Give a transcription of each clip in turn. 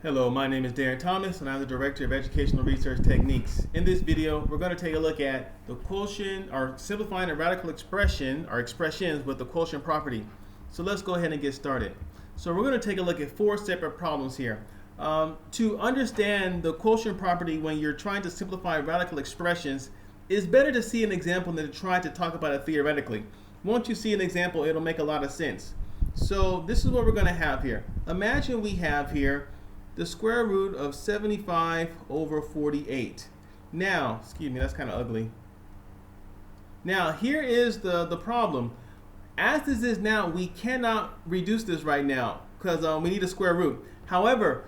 Hello, my name is Darren Thomas and I'm the Director of Educational Research Techniques. In this video, we're going to take a look at the quotient, or simplifying a radical expression, or expressions with the quotient property. So let's go ahead and get started. So we're going to take a look at four separate problems here. To understand the quotient property when you're trying to simplify radical expressions, it's better to see an example than to try to talk about it theoretically. Once you see an example, it'll make a lot of sense. So this is what we're going to have here. Imagine we have here the square root of 75 over 48. Now, excuse me, that's kind of ugly. Now, here is the problem. As this is now, we cannot reduce this right now because we need a square root. However,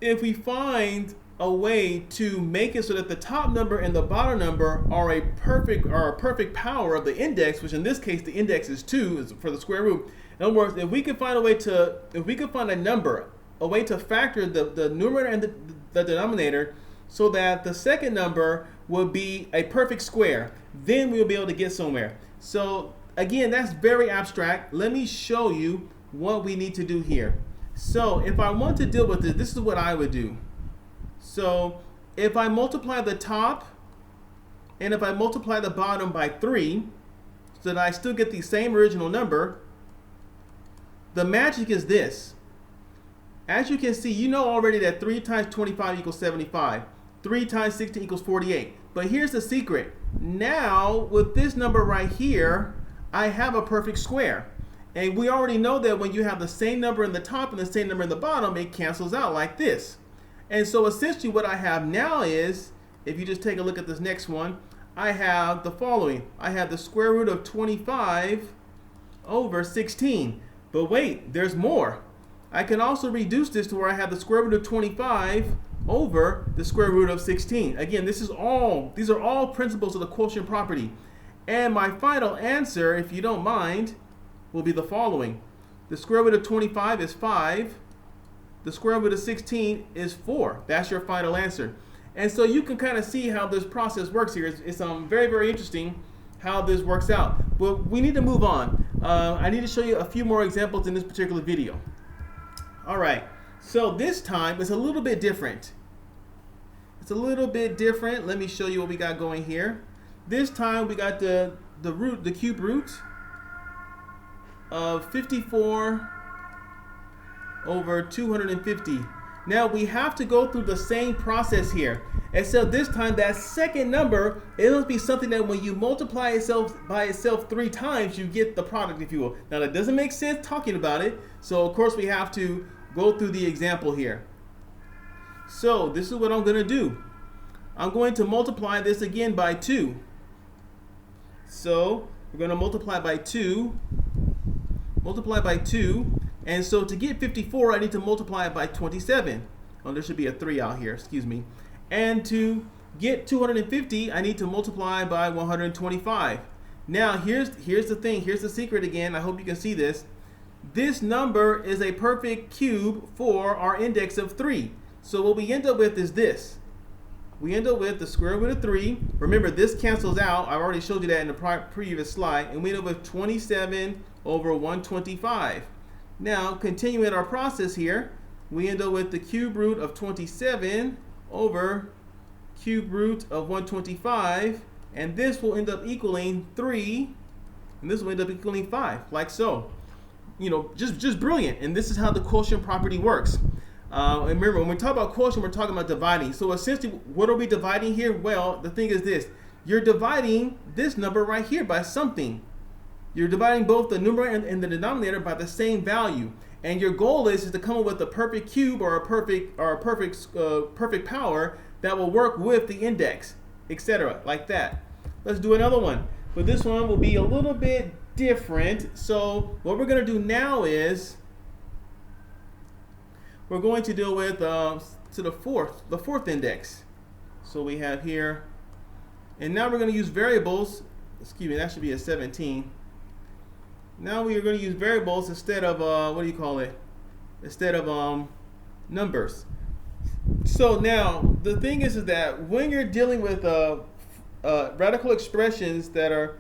if we find a way to make it so that the top number and the bottom number are a perfect power of the index, which in this case the index is 2 is for the square root. In other words, if we can find a number, a way to factor the numerator and the denominator so that the second number will be a perfect square, then we'll be able to get somewhere. So again, that's very abstract. Let me show you what we need to do here. So if I want to deal with this is what I would do. So if I multiply the top and if I multiply the bottom by 3 so that I still get the same original number, the magic is this. As you can see, you know already that 3 times 25 equals 75. 3 times 16 equals 48. But here's the secret. Now, with this number right here, I have a perfect square. And we already know that when you have the same number in the top and the same number in the bottom, it cancels out like this. And so essentially what I have now is, if you just take a look at this next one, I have the following. I have the square root of 25 over 16. But wait, there's more. I can also reduce this to where I have the square root of 25 over the square root of 16. Again, these are all principles of the quotient property. And my final answer, if you don't mind, will be the following. The square root of 25 is 5. The square root of 16 is 4. That's your final answer. And so you can kind of see how this process works here. It's very, very interesting how this works out. But we need to move on. I need to show you a few more examples in this particular video. All right, so this time it's a little bit different. It's a little bit different. Let me show you what we got going here. This time we got the cube root of 54 over 250. Now we have to go through the same process here. And so this time that second number, it must be something that when you multiply itself by itself 3 times, you get the product, if you will. Now that doesn't make sense talking about it. So of course we have to go through the example here. So this is what I'm going to do. I'm going to multiply this again by 2. So we're going to multiply by 2. And so to get 54, I need to multiply it by 27. Oh, there should be a 3 out here, excuse me. And to get 250, I need to multiply by 125. Now here's the thing, here's the secret again. I hope you can see this. This number is a perfect cube for our index of 3. So what we end up with is this. We end up with the square root of 3. Remember, this cancels out. I've already showed you that in the previous slide. And we end up with 27 over 125. Now, continuing our process here, we end up with the cube root of 27 over cube root of 125. And this will end up equaling 3. And this will end up equaling 5, like so. You know, just brilliant. And this is how the quotient property works. And remember, when we talk about quotient, we're talking about dividing. So essentially, what are we dividing here? Well, the thing is this. You're dividing this number right here by something. You're dividing both the numerator and the denominator by the same value. And your goal is to come up with a perfect cube or a perfect power that will work with the index, etc., like that. Let's do another one. But this one will be a little bit different. So what we're going to do now is we're going to deal with the fourth index. So we have here, and now we're going to use variables. Excuse me, that should be a 17. Now we are going to use variables instead of instead of numbers. So now the thing is that when you're dealing with radical expressions that are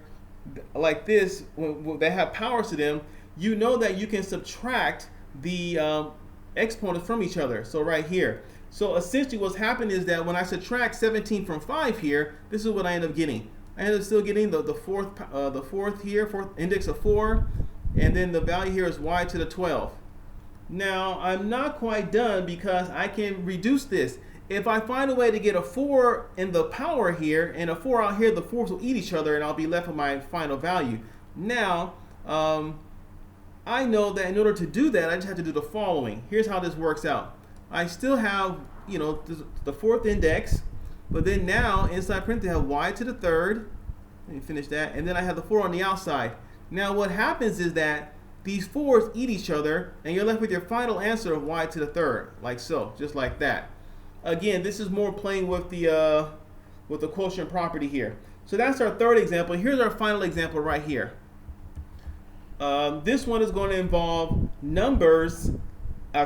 like this, that have powers to them, you know that you can subtract the exponents from each other. So right here. So essentially what's happened is that when I subtract 17 from 5 here, this is what I end up getting. I end up still getting the fourth index of 4, and then the value here is y to the 12. Now I'm not quite done because I can reduce this. If I find a way to get a 4 in the power here and a 4 out here, the 4s will eat each other and I'll be left with my final value. Now, I know that in order to do that, I just have to do the following. Here's how this works out. I still have, the 4th index, but then now inside parentheses I have y to the 3rd. Let me finish that. And then I have the 4 on the outside. Now what happens is that these 4s eat each other and you're left with your final answer of y to the 3rd, like so, just like that. Again, this is more playing with the quotient property here. So that's our third example. Here's our final example right here. This one is going to involve numbers,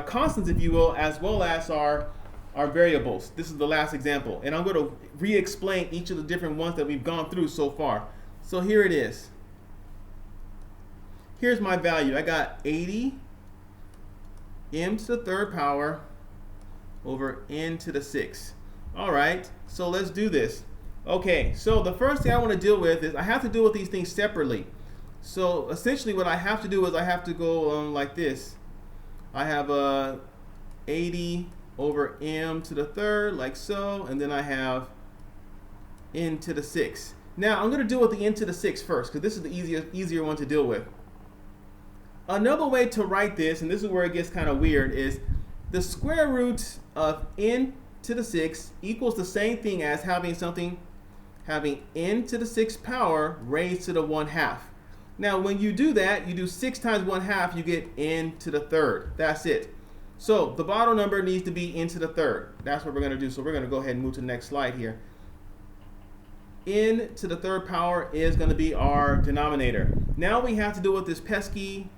constants if you will, as well as our variables. This is the last example. And I'm going to re-explain each of the different ones that we've gone through so far. So here it is. Here's my value. I got 80 m to the 3rd power over n to the 6th. All right, so let's do this. Okay, so the first thing I want to deal with is I have to deal with these things separately. So essentially what I have to do is I have to go like this. I have 80 over m to the 3rd, like so, and then I have n to the 6th. Now I'm going to deal with the n to the 6th first because this is the easier one to deal with. Another way to write this, and this is where it gets kind of weird, is the square root of n to the 6th equals the same thing as having n to the 6th power raised to the 1/2. Now when you do that, you do 6 times 1/2, you get n to the 3rd. That's it. So the bottom number needs to be n to the 3rd. That's what we're going to do. So we're going to go ahead and move to the next slide here. N to the 3rd power is going to be our denominator. Now we have to deal with this pesky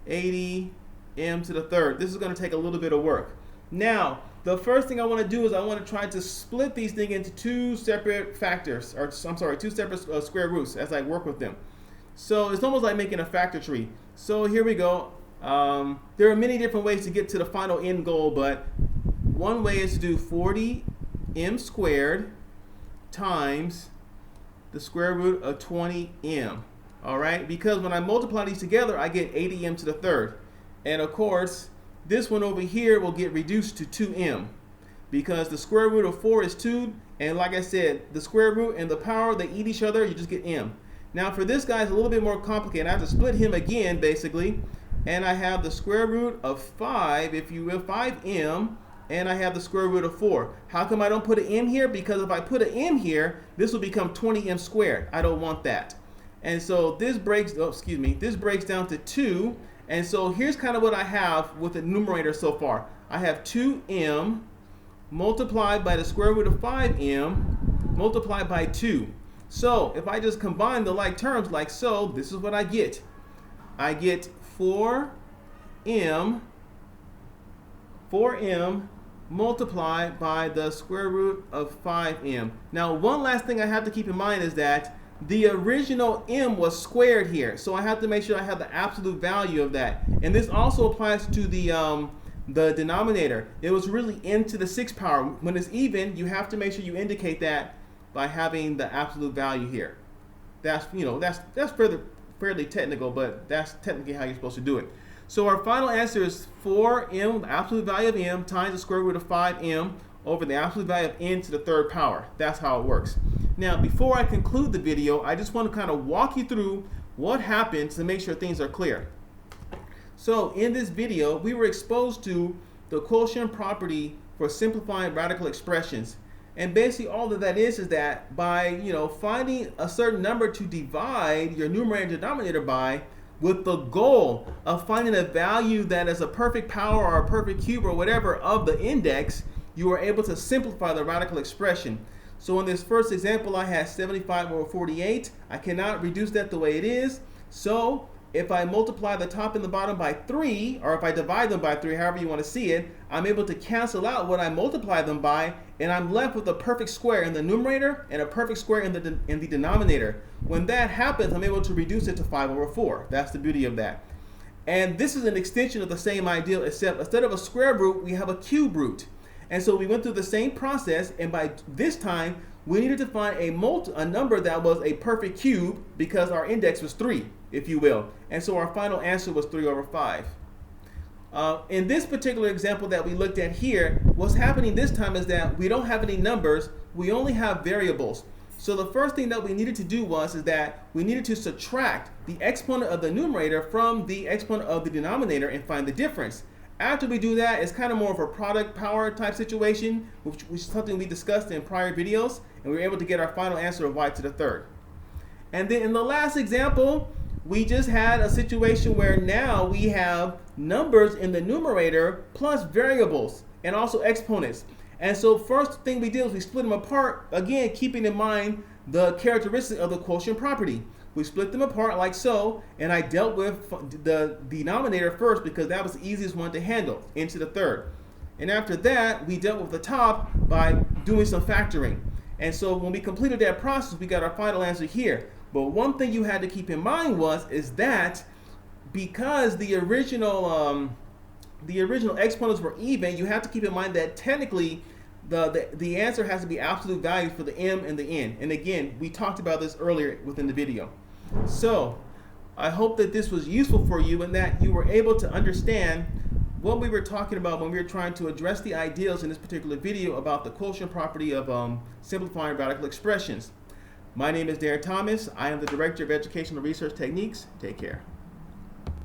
80 m to the 3rd. This is going to take a little bit of work. Now, the first thing I want to do is I want to try to split these things into two separate factors, or I'm sorry, two separate square roots as I work with them. So it's almost like making a factor tree. So here we go. There are many different ways to get to the final end goal, but one way is to do 40m squared times the square root of 20m. All right, because when I multiply these together, I get 80m to the 3rd. And of course, this one over here will get reduced to 2m because the square root of 4 is 2. And like I said, the square root and the power, they eat each other. You just get m. Now for this guy, it's a little bit more complicated. I have to split him again, basically. And I have the square root of 5, if you will, 5m. And I have the square root of 4. How come I don't put an m here? Because if I put an m here, this will become 20m squared. I don't want that. And so this breaks, this breaks down to 2. And so here's kind of what I have with the numerator so far. I have 2m multiplied by the square root of 5m multiplied by 2. So if I just combine the like terms like so, this is what I get. I get 4m multiplied by the square root of 5m. Now one last thing I have to keep in mind is that the original m was squared here, so I have to make sure I have the absolute value of that. And this also applies to the denominator. It was really n to the 6th power. When it's even, you have to make sure you indicate that by having the absolute value here. That's fairly technical, but that's technically how you're supposed to do it. So our final answer is 4m, the absolute value of m, times the square root of 5m over the absolute value of n to the 3rd power. That's how it works. Now, before I conclude the video, I just want to kind of walk you through what happens to make sure things are clear. So in this video, we were exposed to the quotient property for simplifying radical expressions. And basically all that is that by finding a certain number to divide your numerator and denominator by, with the goal of finding a value that is a perfect power or a perfect cube or whatever of the index, you are able to simplify the radical expression. So in this first example, I had 75 over 48. I cannot reduce that the way it is. So if I multiply the top and the bottom by 3, or if I divide them by 3, however you want to see it, I'm able to cancel out what I multiply them by, and I'm left with a perfect square in the numerator and a perfect square in the denominator. When that happens, I'm able to reduce it to 5 over 4. That's the beauty of that. And this is an extension of the same ideal, except instead of a square root, we have a cube root. And so we went through the same process, and by this time, we needed to find a number that was a perfect cube because our index was 3, if you will. And so our final answer was 3 over 5. In this particular example that we looked at here, what's happening this time is that we don't have any numbers, we only have variables. So the first thing that we needed to do is that we needed to subtract the exponent of the numerator from the exponent of the denominator and find the difference. After we do that, it's kind of more of a product power type situation, which is something we discussed in prior videos, and we were able to get our final answer of y to the third. And then in the last example, we just had a situation where now we have numbers in the numerator plus variables and also exponents. And so first thing we did was we split them apart, again keeping in mind the characteristic of the quotient property. We split them apart like so, and I dealt with the denominator first because that was the easiest one to handle, into the third. And after that, we dealt with the top by doing some factoring. And so when we completed that process, we got our final answer here. But one thing you had to keep in mind is that because the original exponents were even, you have to keep in mind that technically the answer has to be absolute values for the m and the n. And again, we talked about this earlier within the video. So I hope that this was useful for you and that you were able to understand what we were talking about when we were trying to address the ideals in this particular video about the quotient property of simplifying radical expressions. My name is Darren Thomas. I am the Director of Educational Research Techniques. Take care.